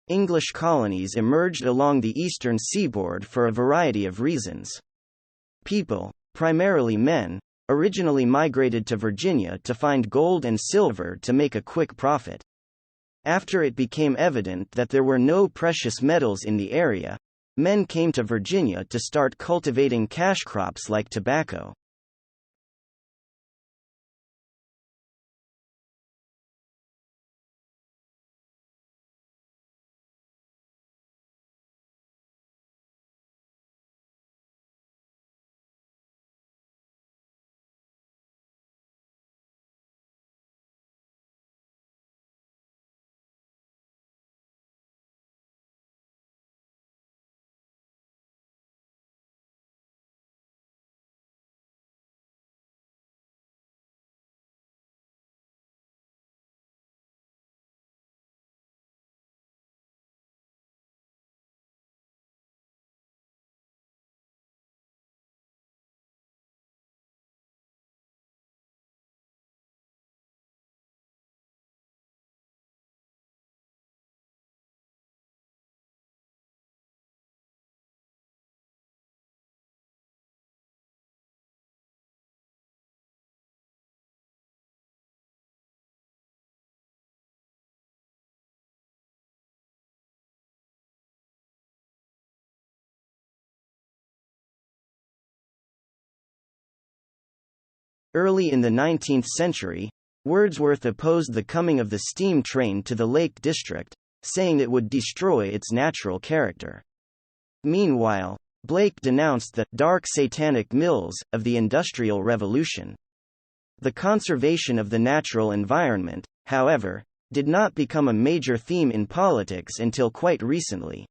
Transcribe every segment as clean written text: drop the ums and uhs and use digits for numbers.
English colonies emerged along the eastern seaboard for a variety of reasons. People, primarily men, originally migrated to Virginia to find gold and silver to make a quick profit. After it became evident that there were no precious metals in the area, men came to Virginia to start cultivating cash crops like tobacco. Early in the 19th century, Wordsworth opposed the coming of the steam train to the Lake District, saying it would destroy its natural character. Meanwhile, Blake denounced the dark satanic mills of the Industrial Revolution. The conservation of the natural environment, however, did not become a major theme in politics until quite recently.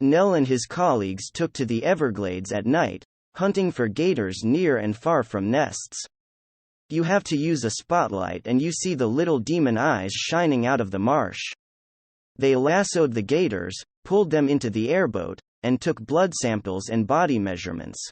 Nell and his colleagues took to the Everglades at night, hunting for gators near and far from nests. You have to use a spotlight and you see the little demon eyes shining out of the marsh. They lassoed the gators, pulled them into the airboat, and took blood samples and body measurements.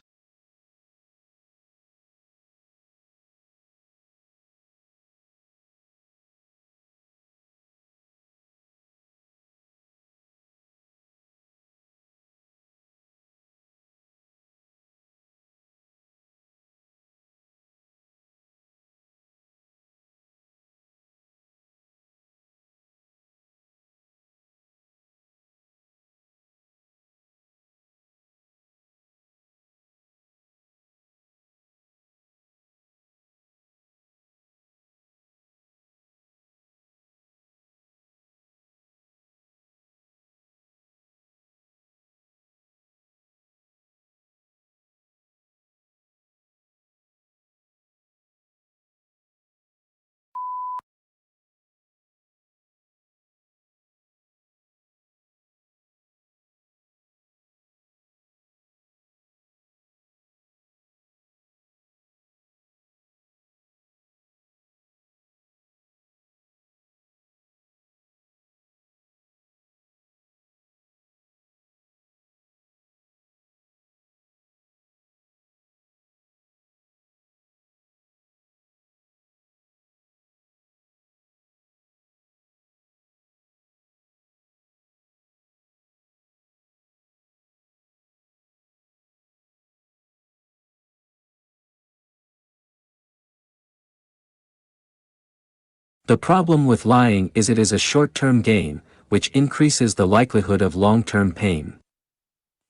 The problem with lying is it is a short-term gain, which increases the likelihood of long-term pain.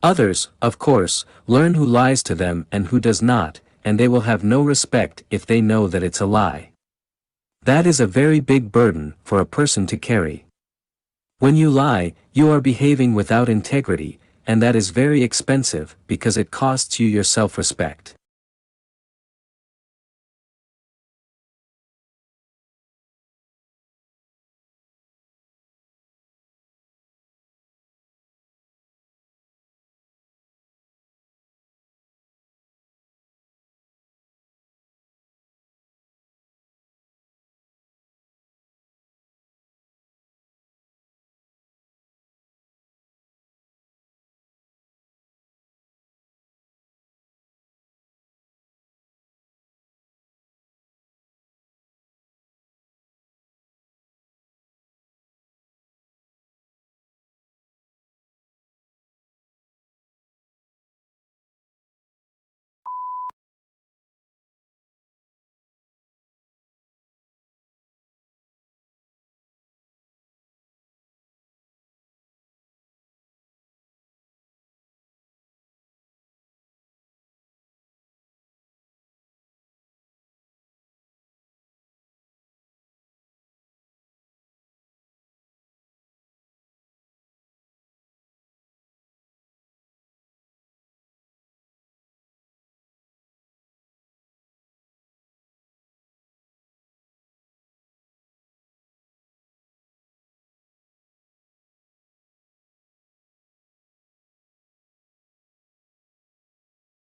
Others, of course, learn who lies to them and who does not, and they will have no respect if they know that it's a lie. That is a very big burden for a person to carry. When you lie, you are behaving without integrity, and that is very expensive because it costs you your self-respect.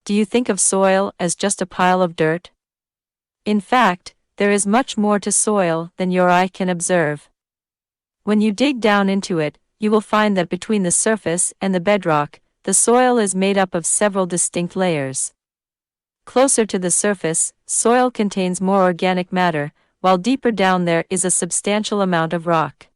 Do you think of soil as just a pile of dirt? In fact, there is much more to soil than your eye can observe. When you dig down into it, you will find that between the surface and the bedrock, the soil is made up of several distinct layers. Closer to the surface, soil contains more organic matter, while deeper down there is a substantial amount of rock.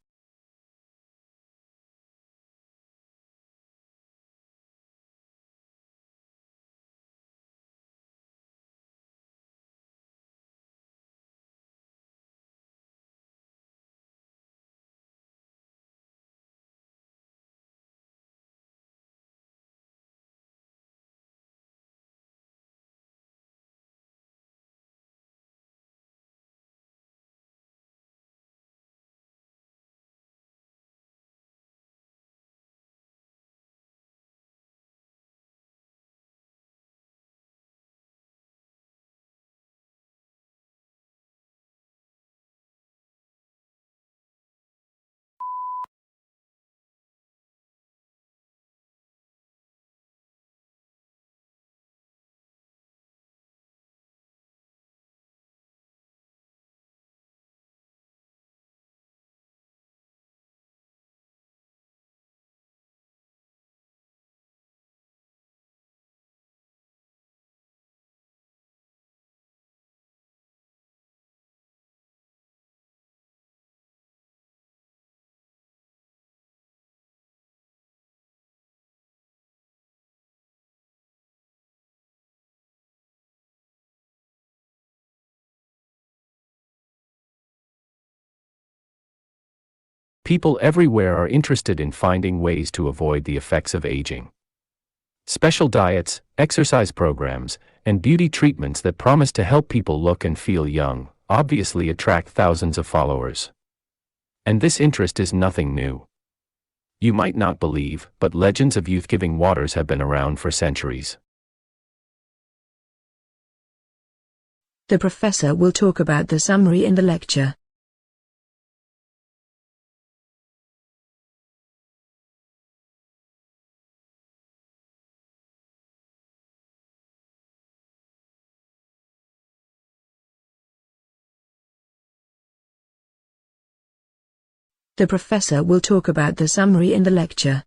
People everywhere are interested in finding ways to avoid the effects of aging. Special diets, exercise programs, and beauty treatments that promise to help people look and feel young obviously attract thousands of followers. And this interest is nothing new. You might not believe, but legends of youth-giving waters have been around for centuries. The professor will talk about the summary in the lecture. The professor will talk about the summary in the lecture.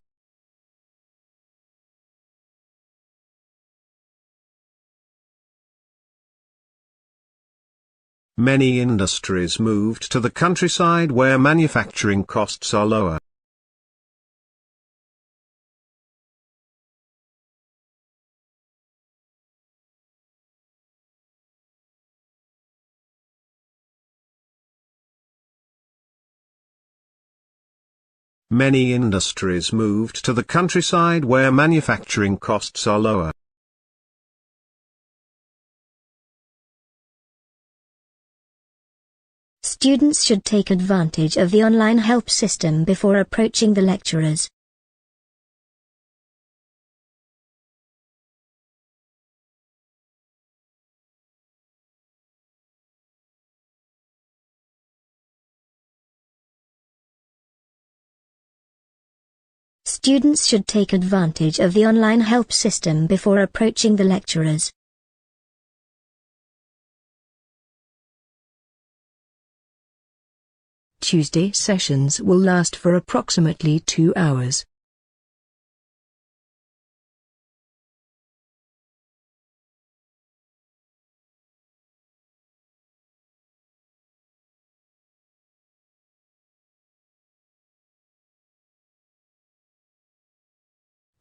Many industries moved to the countryside where manufacturing costs are lower. Many industries moved to the countryside where manufacturing costs are lower. Students should take advantage of the online help system before approaching the lecturers. Students should take advantage of the online help system before approaching the lecturers. Tuesday sessions will last for approximately 2 hours.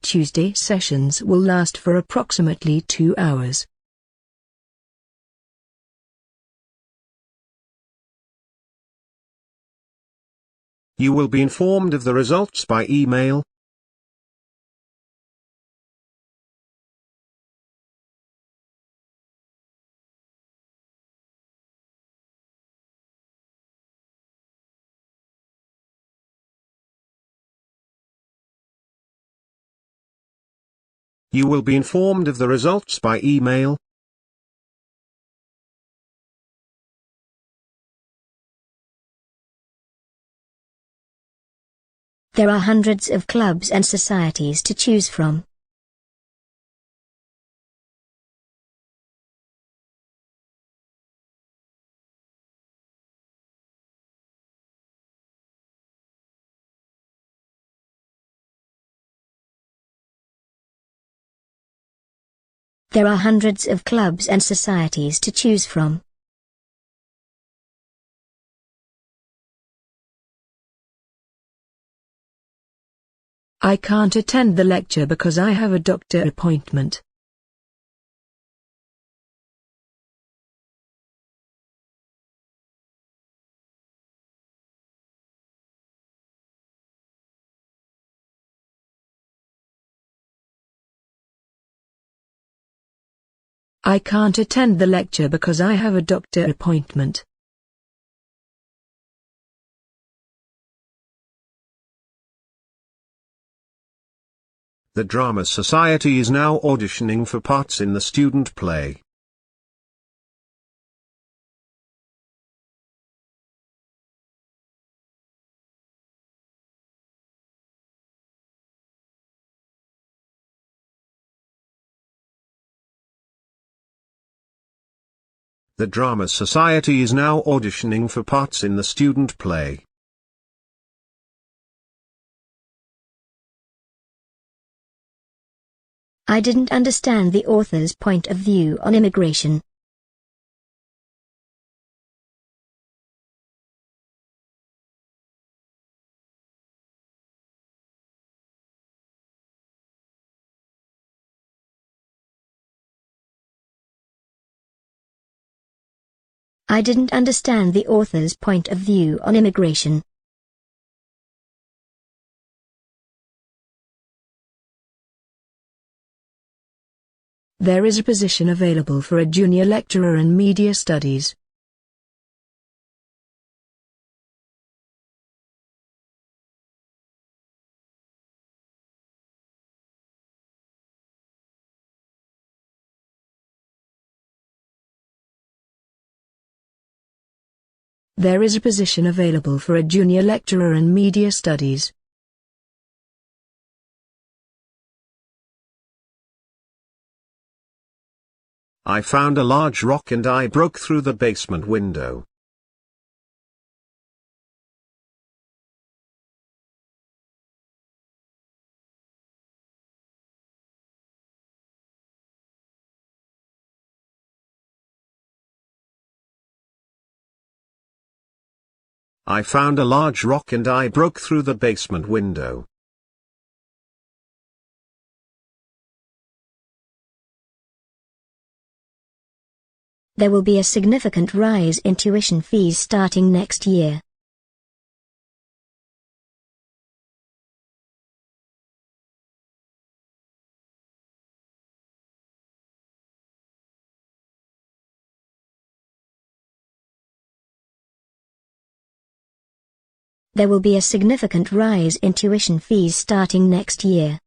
Tuesday sessions will last for approximately 2 hours. You will be informed of the results by email. You will be informed of the results by email. There are hundreds of clubs and societies to choose from. There are hundreds of clubs and societies to choose from. I can't attend the lecture because I have a doctor appointment. I can't attend the lecture because I have a doctor appointment. The Drama Society is now auditioning for parts in the student play. The Drama Society is now auditioning for parts in the student play. I didn't understand the author's point of view on immigration. I didn't understand the author's point of view on immigration. There is a position available for a junior lecturer in media studies. There is a position available for a junior lecturer in media studies. I found a large rock and I broke through the basement window. I found a large rock and I broke through the basement window. There will be a significant rise in tuition fees starting next year. There will be a significant rise in tuition fees starting next year.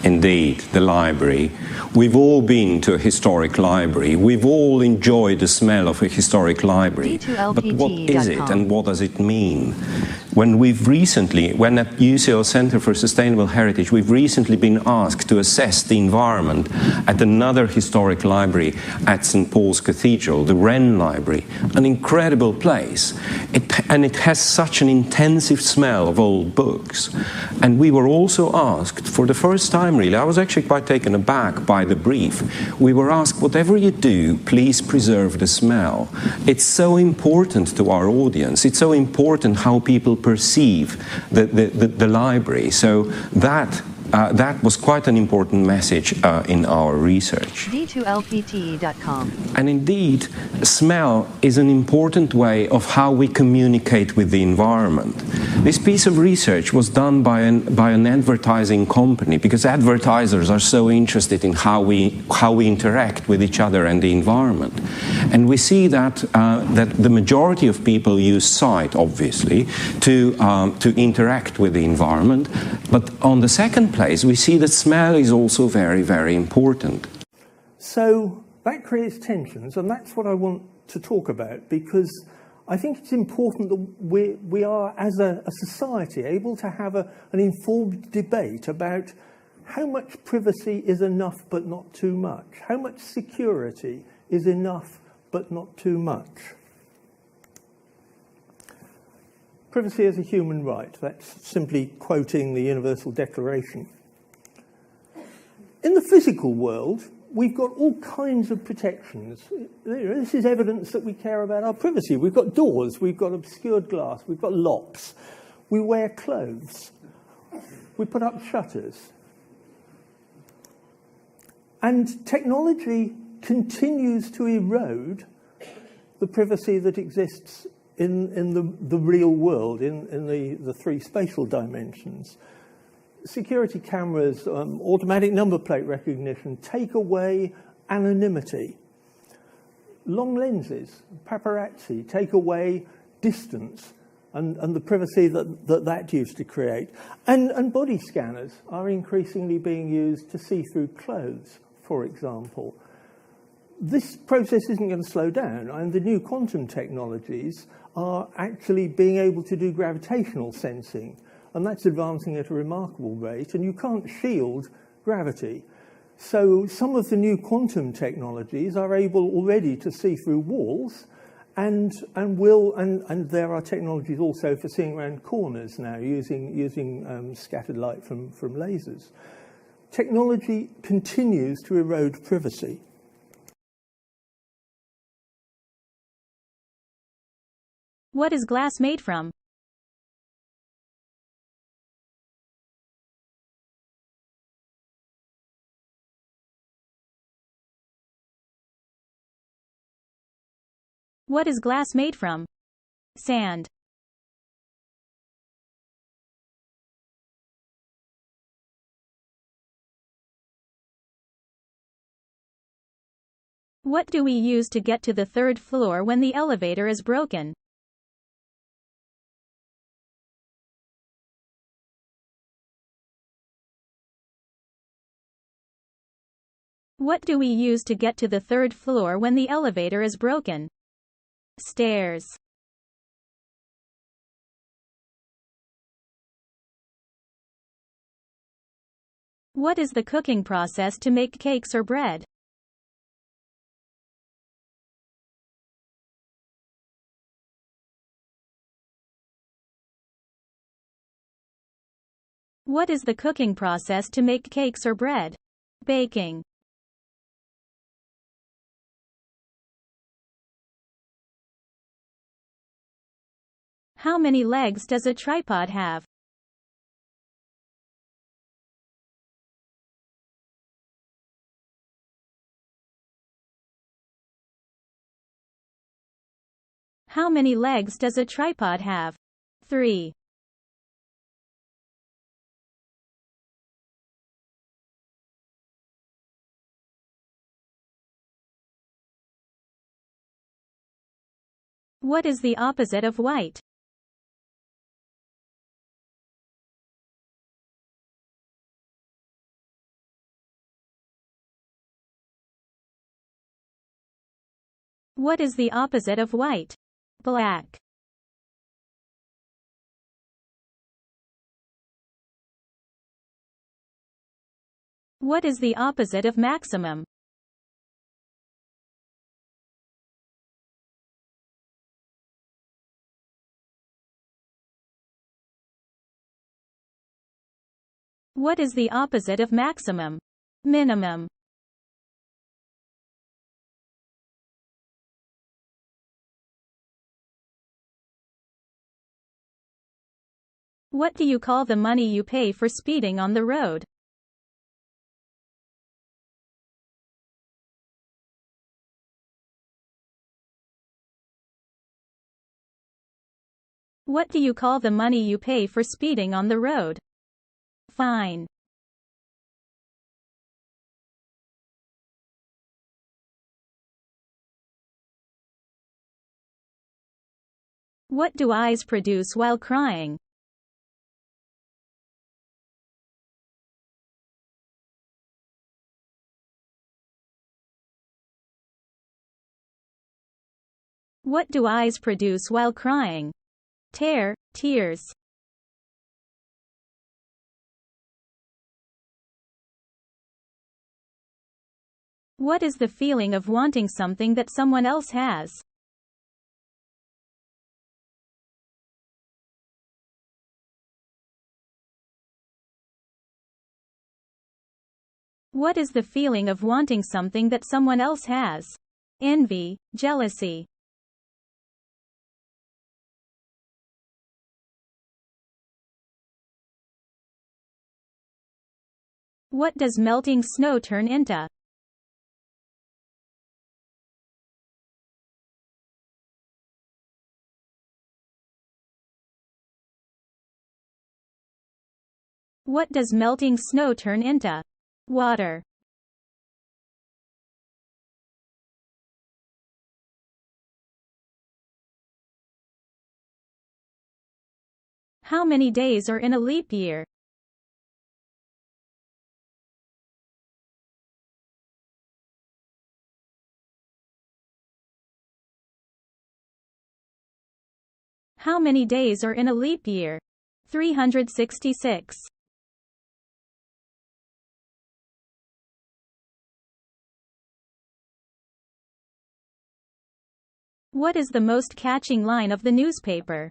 indeed, the library. We've all been to a historic library. We've all enjoyed the smell of a historic library. But what is it and what does it mean? When at UCL Center for Sustainable Heritage, we've recently been asked to assess the environment at another historic library at St. Paul's Cathedral, the Wren Library, an incredible place. And it has such an intensive smell of old books. And we were also asked, for the first time really, I was actually quite taken aback by the brief, we were asked, whatever you do, please preserve the smell. It's so important to our audience. It's so important how people perceive the library. So that was quite an important message in our research. D2LPTE.com. And indeed, smell is an important way of how we communicate with the environment. This piece of research was done by an advertising company, because advertisers are so interested in how we interact with each other and the environment. And we see that the majority of people use sight, obviously, to interact with the environment. But on the second place, we see that smell is also very, very important. So that creates tensions, and that's what I want to talk about, because I think it's important that we are, as a society, able to have an informed debate about how much privacy is enough but not too much, how much security is enough but not too much. Privacy is a human right. That's simply quoting the Universal Declaration. In the physical world, we've got all kinds of protections. This is evidence that we care about our privacy. We've got doors, we've got obscured glass, we've got locks, we wear clothes, we put up shutters. And technology continues to erode the privacy that exists in the real world, in the three spatial dimensions. Security cameras, automatic number plate recognition take away anonymity. Long lenses, paparazzi, take away distance and the privacy that used to create. And body scanners are increasingly being used to see through clothes, for example. This process isn't going to slow down, and the new quantum technologies are actually being able to do gravitational sensing, and that's advancing at a remarkable rate, and you can't shield gravity. So some of the new quantum technologies are able already to see through walls, and there are technologies also for seeing around corners now, using scattered light from lasers. Technology continues to erode privacy. What is glass made from? What is glass made from? Sand. What do we use to get to the third floor when the elevator is broken? What do we use to get to the third floor when the elevator is broken? Stairs. What is the cooking process to make cakes or bread? What is the cooking process to make cakes or bread? Baking. How many legs does a tripod have? How many legs does a tripod have? 3. What is the opposite of white? What is the opposite of white? Black. What is the opposite of maximum? What is the opposite of maximum? Minimum. What do you call the money you pay for speeding on the road? What do you call the money you pay for speeding on the road? Fine. What do eyes produce while crying? What do eyes produce while crying? Tears. What is the feeling of wanting something that someone else has? What is the feeling of wanting something that someone else has? Envy, jealousy. What does melting snow turn into? What does melting snow turn into? Water. How many days are in a leap year? How many days are in a leap year? 366. What is the most catching line of the newspaper?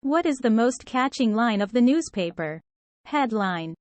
What is the most catching line of the newspaper? Headline.